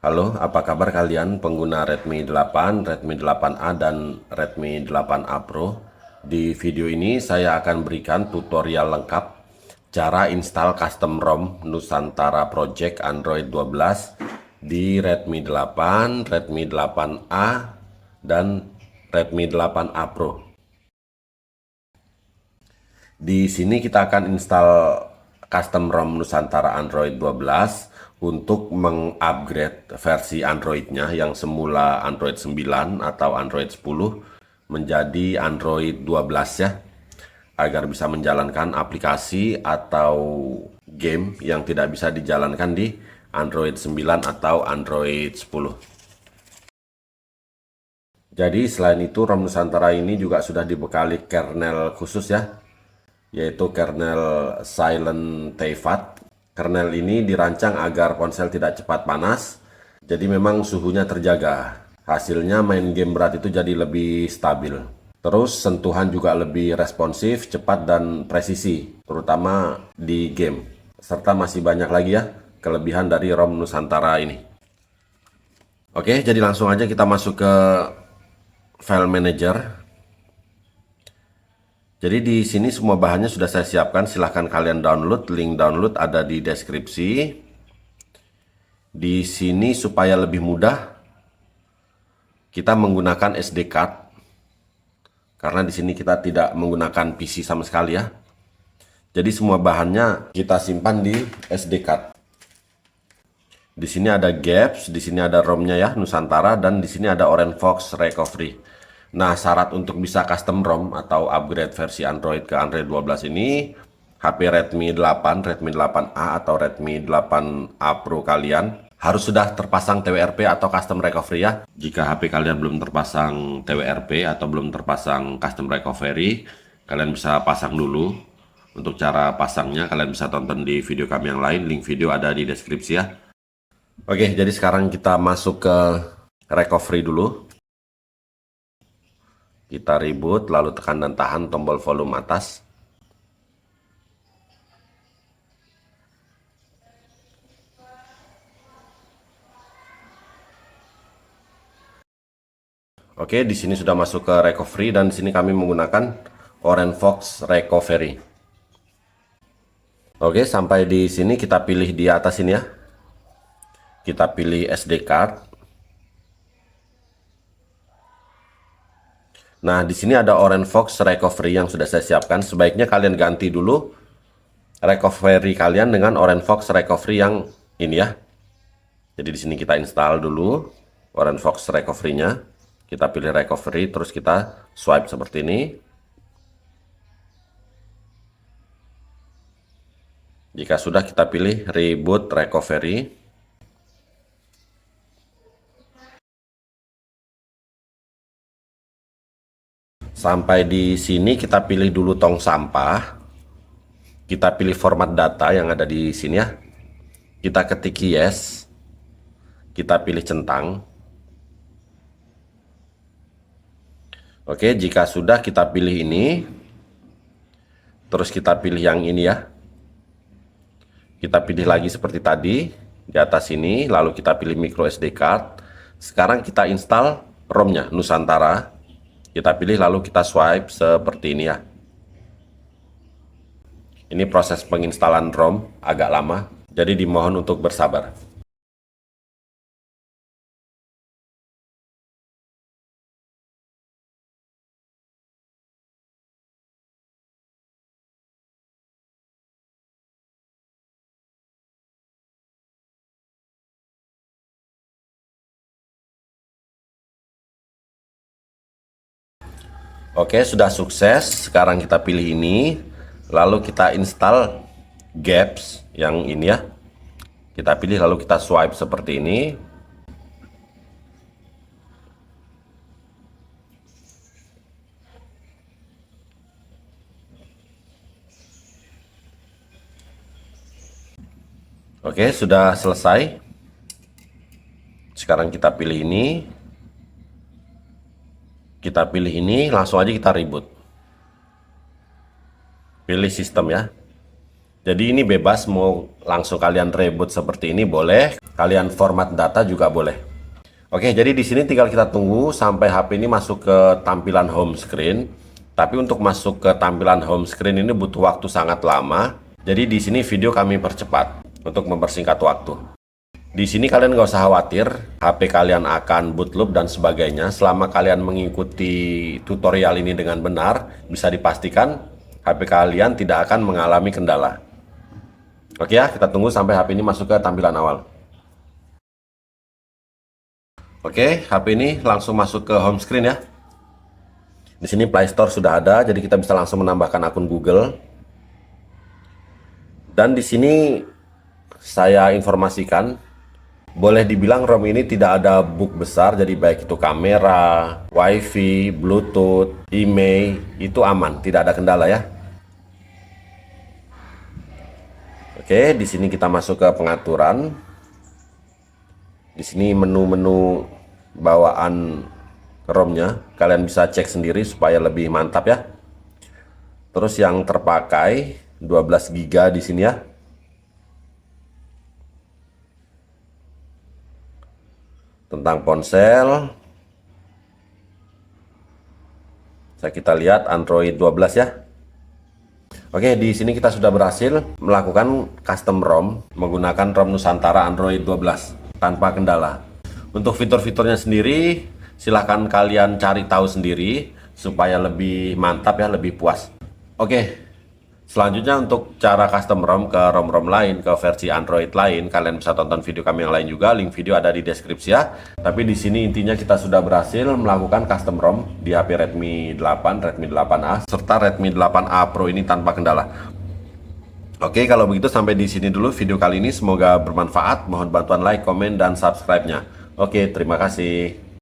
Halo, apa kabar kalian pengguna Redmi 8, Redmi 8A, dan Redmi 8A Pro? Di video ini saya akan berikan tutorial lengkap cara install custom ROM Nusantara Project Android 12 di Redmi 8, Redmi 8A, dan Redmi 8A Pro. Di sini kita akan install custom ROM Nusantara Android 12 untuk mengupgrade versi Android-nya yang semula Android 9 atau Android 10 menjadi Android 12 ya, agar bisa menjalankan aplikasi atau game yang tidak bisa dijalankan di Android 9 atau Android 10. Jadi selain itu ROM Nusantara ini juga sudah dibekali kernel khusus ya, yaitu kernel Silent Teapot. Kernel ini dirancang agar ponsel tidak cepat panas, jadi memang suhunya terjaga. Hasilnya main game berat itu jadi lebih stabil. Terus sentuhan juga lebih responsif, cepat, dan presisi, terutama di game. Serta masih banyak lagi ya kelebihan dari ROM Nusantara ini. Oke, jadi langsung aja kita masuk ke file manager. Jadi di sini semua bahannya sudah saya siapkan, silahkan kalian download, link download ada di deskripsi. Di sini supaya lebih mudah, kita menggunakan SD card, karena di sini kita tidak menggunakan PC sama sekali ya. Jadi semua bahannya kita simpan di SD card. Di sini ada gaps, di sini ada ROM-nya ya, Nusantara, dan di sini ada Orange Fox Recovery. Nah, syarat untuk bisa custom ROM atau upgrade versi Android ke Android 12 ini, HP Redmi 8, Redmi 8A atau Redmi 8A Pro kalian harus sudah terpasang TWRP atau custom recovery ya. Jika HP kalian belum terpasang TWRP atau belum terpasang custom recovery, kalian bisa pasang dulu. Untuk cara pasangnya kalian bisa tonton di video kami yang lain, link video ada di deskripsi ya. Oke, jadi sekarang kita masuk ke recovery dulu. Kita reboot, lalu tekan dan tahan tombol volume atas. Oke, di sini sudah masuk ke recovery dan di sini kami menggunakan Orange Fox Recovery. Oke, sampai di sini kita pilih di atas ini ya. Kita pilih SD card. Nah, di sini ada Orange Fox Recovery yang sudah saya siapkan. Sebaiknya kalian ganti dulu recovery kalian dengan Orange Fox Recovery yang ini ya. Jadi di sini kita install dulu Orange Fox Recovery-nya. Kita pilih recovery, terus kita swipe seperti ini. Jika sudah, kita pilih reboot recovery. Sampai di sini kita pilih dulu tong sampah. Kita pilih format data yang ada di sini ya. Kita ketik yes. Kita pilih centang. Oke, jika sudah kita pilih ini. Terus kita pilih yang ini ya. Kita pilih lagi seperti tadi di atas ini, lalu kita pilih micro SD card. Sekarang kita install ROM-nya Nusantara. Kita pilih lalu kita swipe seperti ini ya. Ini proses penginstalan ROM agak lama, jadi dimohon untuk bersabar. Oke, sudah sukses. Sekarang kita pilih ini, lalu kita install gaps yang ini ya. Kita pilih lalu kita swipe seperti ini. Oke, sudah selesai. Sekarang kita pilih ini. Kita pilih ini, langsung aja kita reboot. Pilih sistem ya. Jadi ini bebas, mau langsung kalian reboot seperti ini boleh, kalian format data juga boleh. Oke, jadi di sini tinggal kita tunggu sampai HP ini masuk ke tampilan home screen. Tapi untuk masuk ke tampilan home screen ini butuh waktu sangat lama. Jadi di sini video kami percepat untuk mempersingkat waktu. Di sini kalian nggak usah khawatir, HP kalian akan boot loop dan sebagainya. Selama kalian mengikuti tutorial ini dengan benar, bisa dipastikan HP kalian tidak akan mengalami kendala. Oke ya, kita tunggu sampai HP ini masuk ke tampilan awal. Oke, HP ini langsung masuk ke home screen ya. Di sini Play Store sudah ada, jadi kita bisa langsung menambahkan akun Google. Dan di sini saya informasikan, boleh dibilang ROM ini tidak ada bug besar, jadi baik itu kamera, WiFi, Bluetooth, email, itu aman, tidak ada kendala ya. Oke, di sini kita masuk ke pengaturan. Di sini menu-menu bawaan ROM-nya, kalian bisa cek sendiri supaya lebih mantap ya. Terus yang terpakai 12 GB di sini ya. Tentang ponsel, kita lihat Android 12 ya. Oke, di sini kita sudah berhasil melakukan custom ROM menggunakan ROM Nusantara Android 12 tanpa kendala. Untuk fitur-fiturnya sendiri, silahkan kalian cari tahu sendiri supaya lebih mantap ya, lebih puas. Oke, selanjutnya untuk cara custom ROM ke ROM-ROM lain, ke versi Android lain, kalian bisa tonton video kami yang lain juga. Link video ada di deskripsi ya. Tapi di sini intinya kita sudah berhasil melakukan custom ROM di HP Redmi 8, Redmi 8A, serta Redmi 8A Pro ini tanpa kendala. Oke, kalau begitu sampai di sini dulu video kali ini. Semoga bermanfaat. Mohon bantuan like, komen, dan subscribe-nya. Oke, terima kasih.